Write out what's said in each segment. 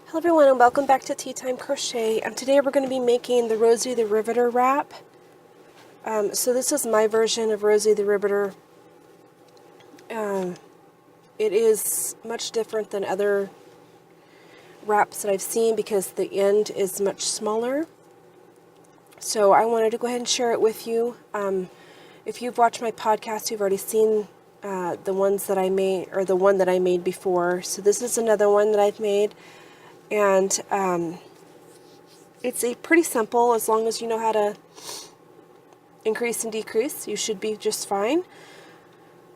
Hello everyone and welcome back to Tea Time Crochet. Today we're going to be making the Rosie the Riveter wrap. So this is my version of Rosie the Riveter. It is much different than other wraps that I've seen because the end is much smaller. So I wanted to go ahead and share it with you. If you've watched my podcast, you've already seen the ones that I made, or the one that I made before. So this is another one that I've made. And it's pretty simple. As long as you know how to increase and decrease, you should be just fine.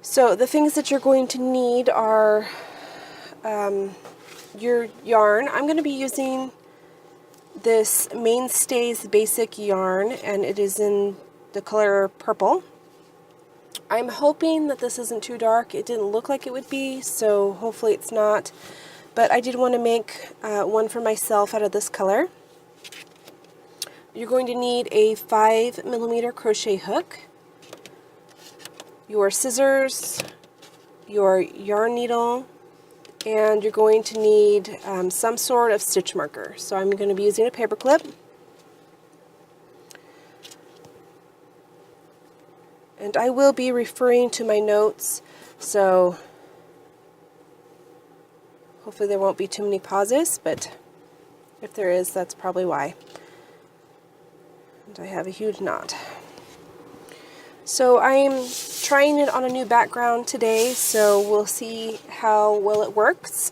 So the things that you're going to need are your yarn. I'm going to be using this Mainstays Basic yarn, and it is in the color purple. I'm hoping that this isn't too dark. It didn't look like it would be, so hopefully it's not. But I did want to make one for myself out of this color. You're going to need a 5mm crochet hook, your scissors, your yarn needle, and you're going to need some sort of stitch marker. So I'm going to be using a paper clip. And I will be referring to my notes, so hopefully there won't be too many pauses, but if there is, that's probably why. And I have a huge knot. So I'm trying it on a new background today, so we'll see how well it works.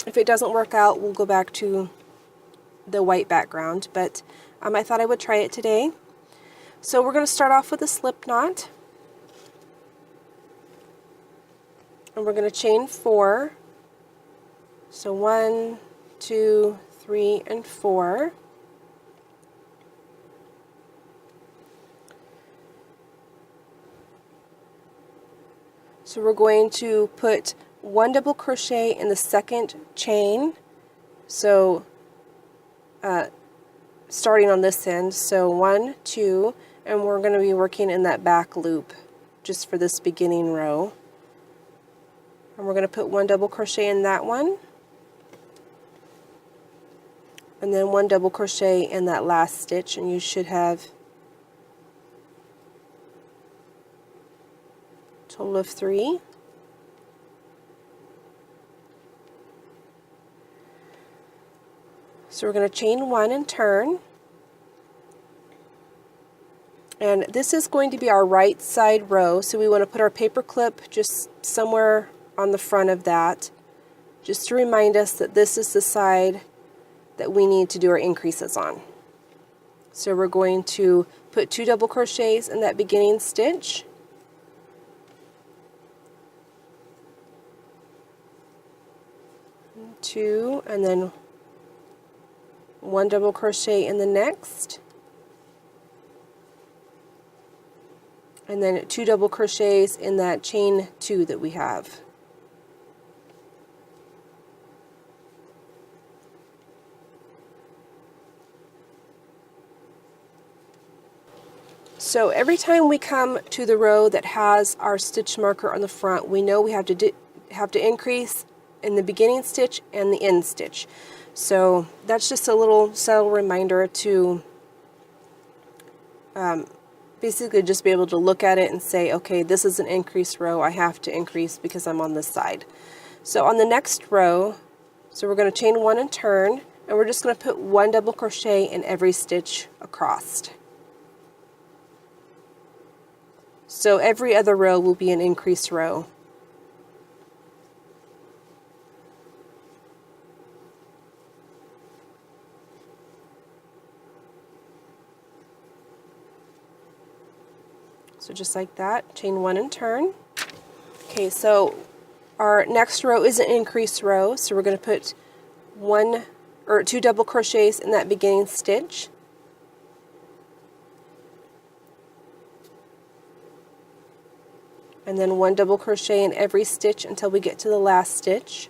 If it doesn't work out, we'll go back to the white background, but I thought I would try it today. So we're going to start off with a slip knot. And we're going to chain 4. So 1, 2, 3, and 4. So we're going to put 1 double crochet in the second chain. So starting on this end, so 1, 2, and we're going to be working in that back loop just for this beginning row. And we're going to put 1 double crochet in that one, and then 1 double crochet in that last stitch, and you should have a total of 3. So we're going to chain 1 and turn. And this is going to be our right side row, so we want to put our paper clip just somewhere on the front of that, just to remind us that this is the side that we need to do our increases on. So we're going to put 2 double crochets in that beginning stitch. Two, and then 1 double crochet in the next, and then 2 double crochets in that chain 2 that we have. So every time we come to the row that has our stitch marker on the front, we know we have to increase in the beginning stitch and the end stitch. So that's just a little subtle reminder to basically just be able to look at it and say, okay, this is an increased row, I have to increase because I'm on this side. So on the next row, so we're going to chain 1 and turn, and we're just going to put 1 double crochet in every stitch across. So every other row will be an increased row. So just like that, chain 1 and turn. Okay, so our next row is an increased row, so we're going to put 2 double crochets in that beginning stitch. And then 1 double crochet in every stitch until we get to the last stitch.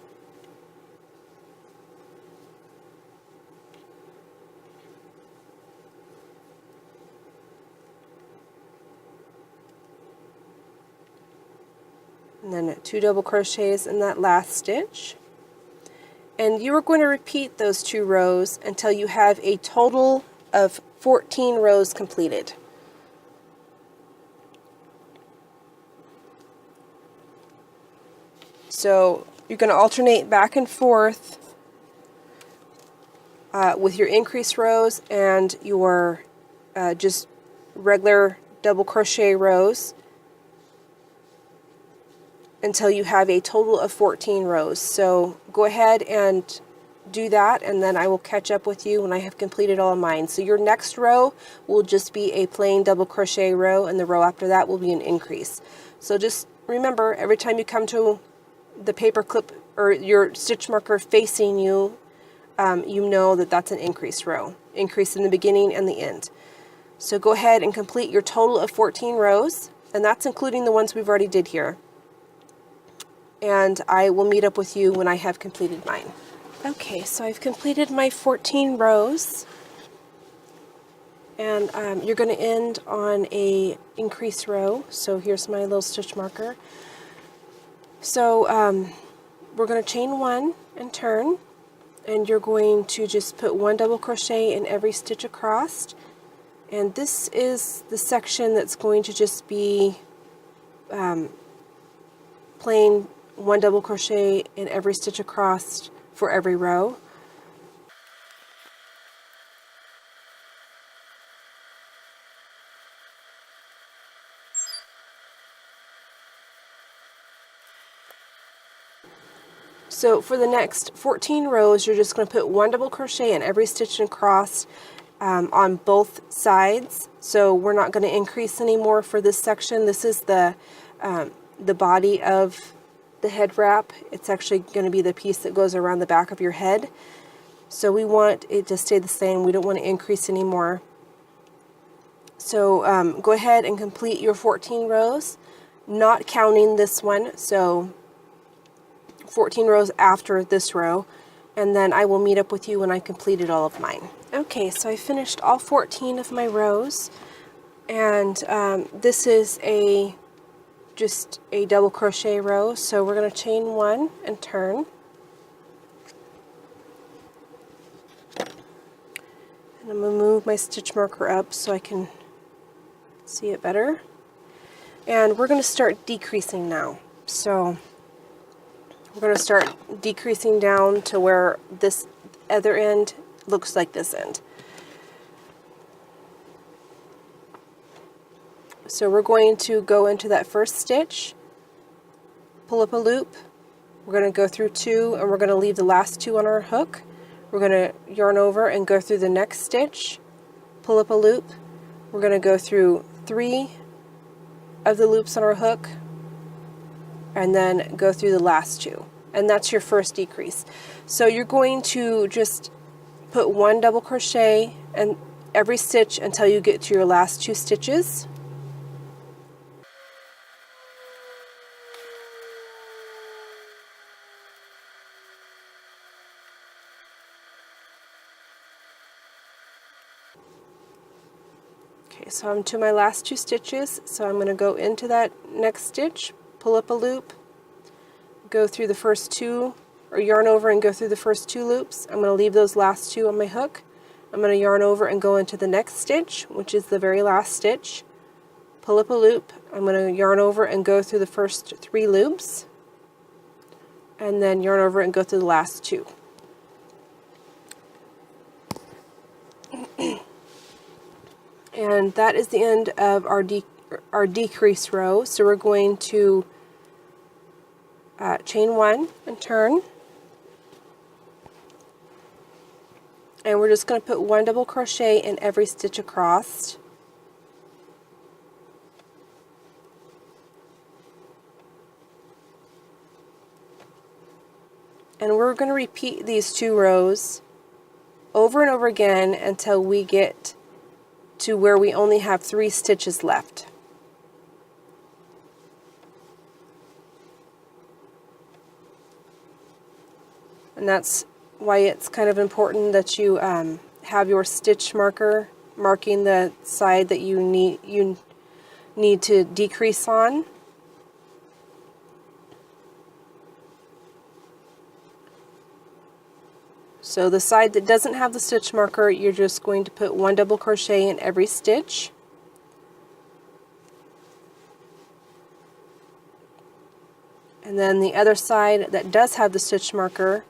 And then 2 double crochets in that last stitch. And you are going to repeat those 2 rows until you have a total of 14 rows completed. So you're going to alternate back and forth with your increase rows and your just regular double crochet rows until you have a total of 14 rows. So go ahead and do that, and then I will catch up with you when I have completed all of mine. So your next row will just be a plain double crochet row, and the row after that will be an increase. So just remember, every time you come to the paper clip or your stitch marker facing you, you know that that's an increase row. Increase in the beginning and the end. So go ahead and complete your total of 14 rows, and that's including the ones we've already did here. And I will meet up with you when I have completed mine. Okay, so I've completed my 14 rows, and you're going to end on a increase row. So here's my little stitch marker. So we're going to chain 1 and turn, and you're going to just put 1 double crochet in every stitch across. And this is the section that's going to just be plain 1 double crochet in every stitch across for every row. So for the next 14 rows, you're just going to put 1 double crochet in every stitch across on both sides. So we're not going to increase anymore for this section. This is the body of the head wrap. It's actually going to be the piece that goes around the back of your head. So we want it to stay the same. We don't want to increase anymore. So go ahead and complete your 14 rows, not counting this one. So 14 rows after this row, and then I will meet up with you when I completed all of mine. Okay, so I finished all 14 of my rows, and this is just a double crochet row. So we're going to chain 1 and turn, and I'm going to move my stitch marker up so I can see it better, and we're going to start decreasing now. So we're going to start decreasing down to where this other end looks like this end. So we're going to go into that first stitch, pull up a loop, we're going to go through 2, and we're going to leave the last 2 on our hook. We're going to yarn over and go through the next stitch, pull up a loop, we're going to go through 3 of the loops on our hook, and then go through the last 2. And that's your first decrease. So you're going to just put 1 double crochet in every stitch until you get to your last 2 stitches. Okay, so I'm to my last 2 stitches, so I'm going to go into that next stitch, pull up a loop, go through the first 2, or yarn over and go through the first 2 loops. I'm going to leave those last 2 on my hook. I'm going to yarn over and go into the next stitch, which is the very last stitch, pull up a loop. I'm going to yarn over and go through the first 3 loops, and then yarn over and go through the last 2. And that is the end of our decrease row. So we're going to chain 1 and turn, and we're just going to put 1 double crochet in every stitch across. And we're going to repeat these 2 rows over and over again until we get to where we only have 3 stitches left. And that's why it's kind of important that you have your stitch marker marking the side that you need to decrease on. So the side that doesn't have the stitch marker, you're just going to put 1 double crochet in every stitch. And then the other side that does have the stitch marker,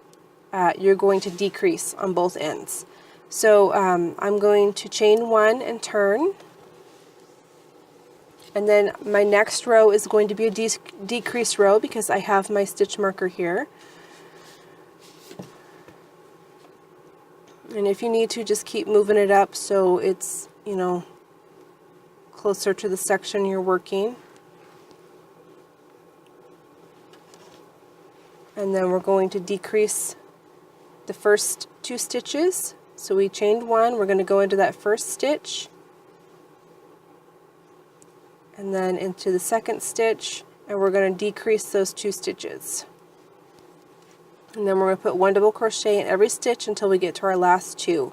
you're going to decrease on both ends. So I'm going to chain 1 and turn. And then my next row is going to be a decrease row because I have my stitch marker here. And if you need to, just keep moving it up so it's, you know, closer to the section you're working. And then we're going to decrease the first 2 stitches. So we chained 1, we're going to go into that first stitch, and then into the second stitch, and we're going to decrease those 2 stitches. And then we're going to put 1 double crochet in every stitch until we get to our last 2.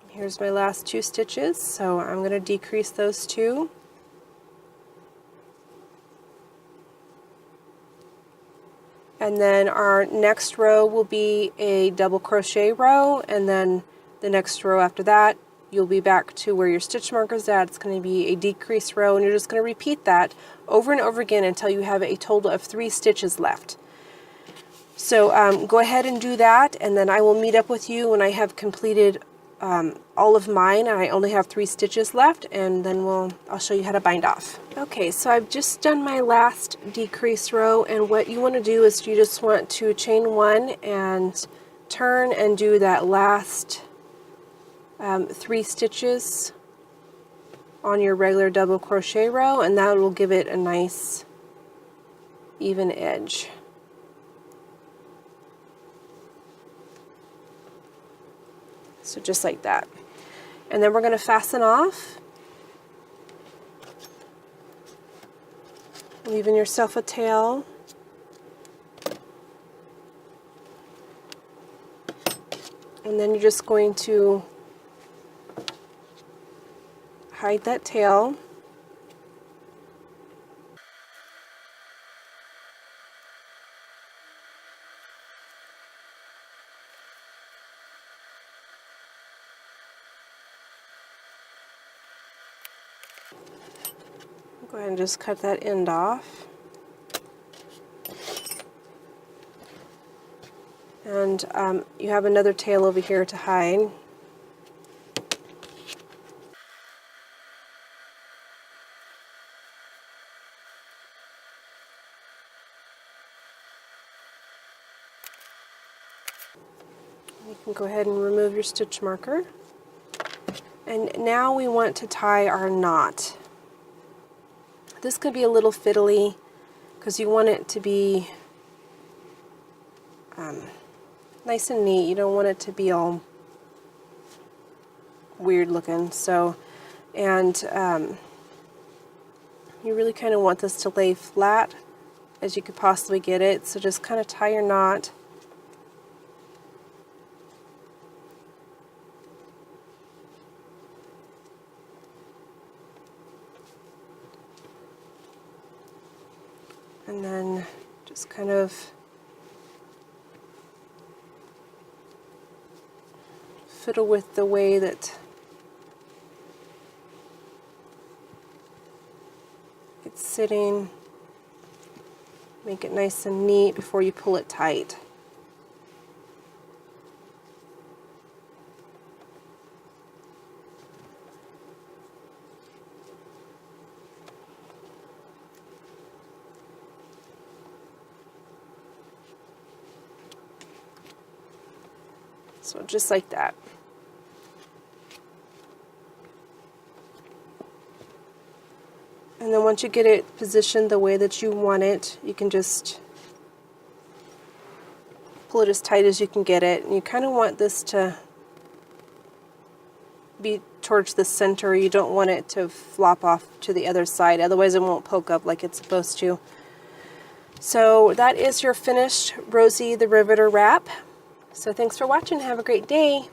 Here's my last 2 stitches, so I'm going to decrease those 2. And then our next row will be a double crochet row, and then the next row after that you'll be back to where your stitch marker's at. It's going to be a decrease row, and you're just going to repeat that over and over again until you have a total of 3 stitches left. So go ahead and do that, and then I will meet up with you when I have completed all of mine and I only have 3 stitches left, and then I'll show you how to bind off. Okay, so I've just done my last decrease row, and what you want to do is you just want to chain 1 and turn and do that last 3 stitches on your regular double crochet row, and that will give it a nice even edge. So just like that. And then we're going to fasten off, leaving yourself a tail. And then you're just going to hide that tail. Go ahead and just cut that end off. And you have another tail over here to hide. You can go ahead and remove your stitch marker. And now we want to tie our knot. This could be a little fiddly because you want it to be nice and neat. You don't want it to be all weird looking. So, and you really kind of want this to lay flat as you could possibly get it. So just kind of tie your knot. And then just kind of fiddle with the way that it's sitting. Make it nice and neat before you pull it tight. So just like that. And then once you get it positioned the way that you want it, you can just pull it as tight as you can get it. And you kind of want this to be towards the center. You don't want it to flop off to the other side, otherwise it won't poke up like it's supposed to. So that is your finished Rosie the Riveter wrap. So thanks for watching. Have a great day.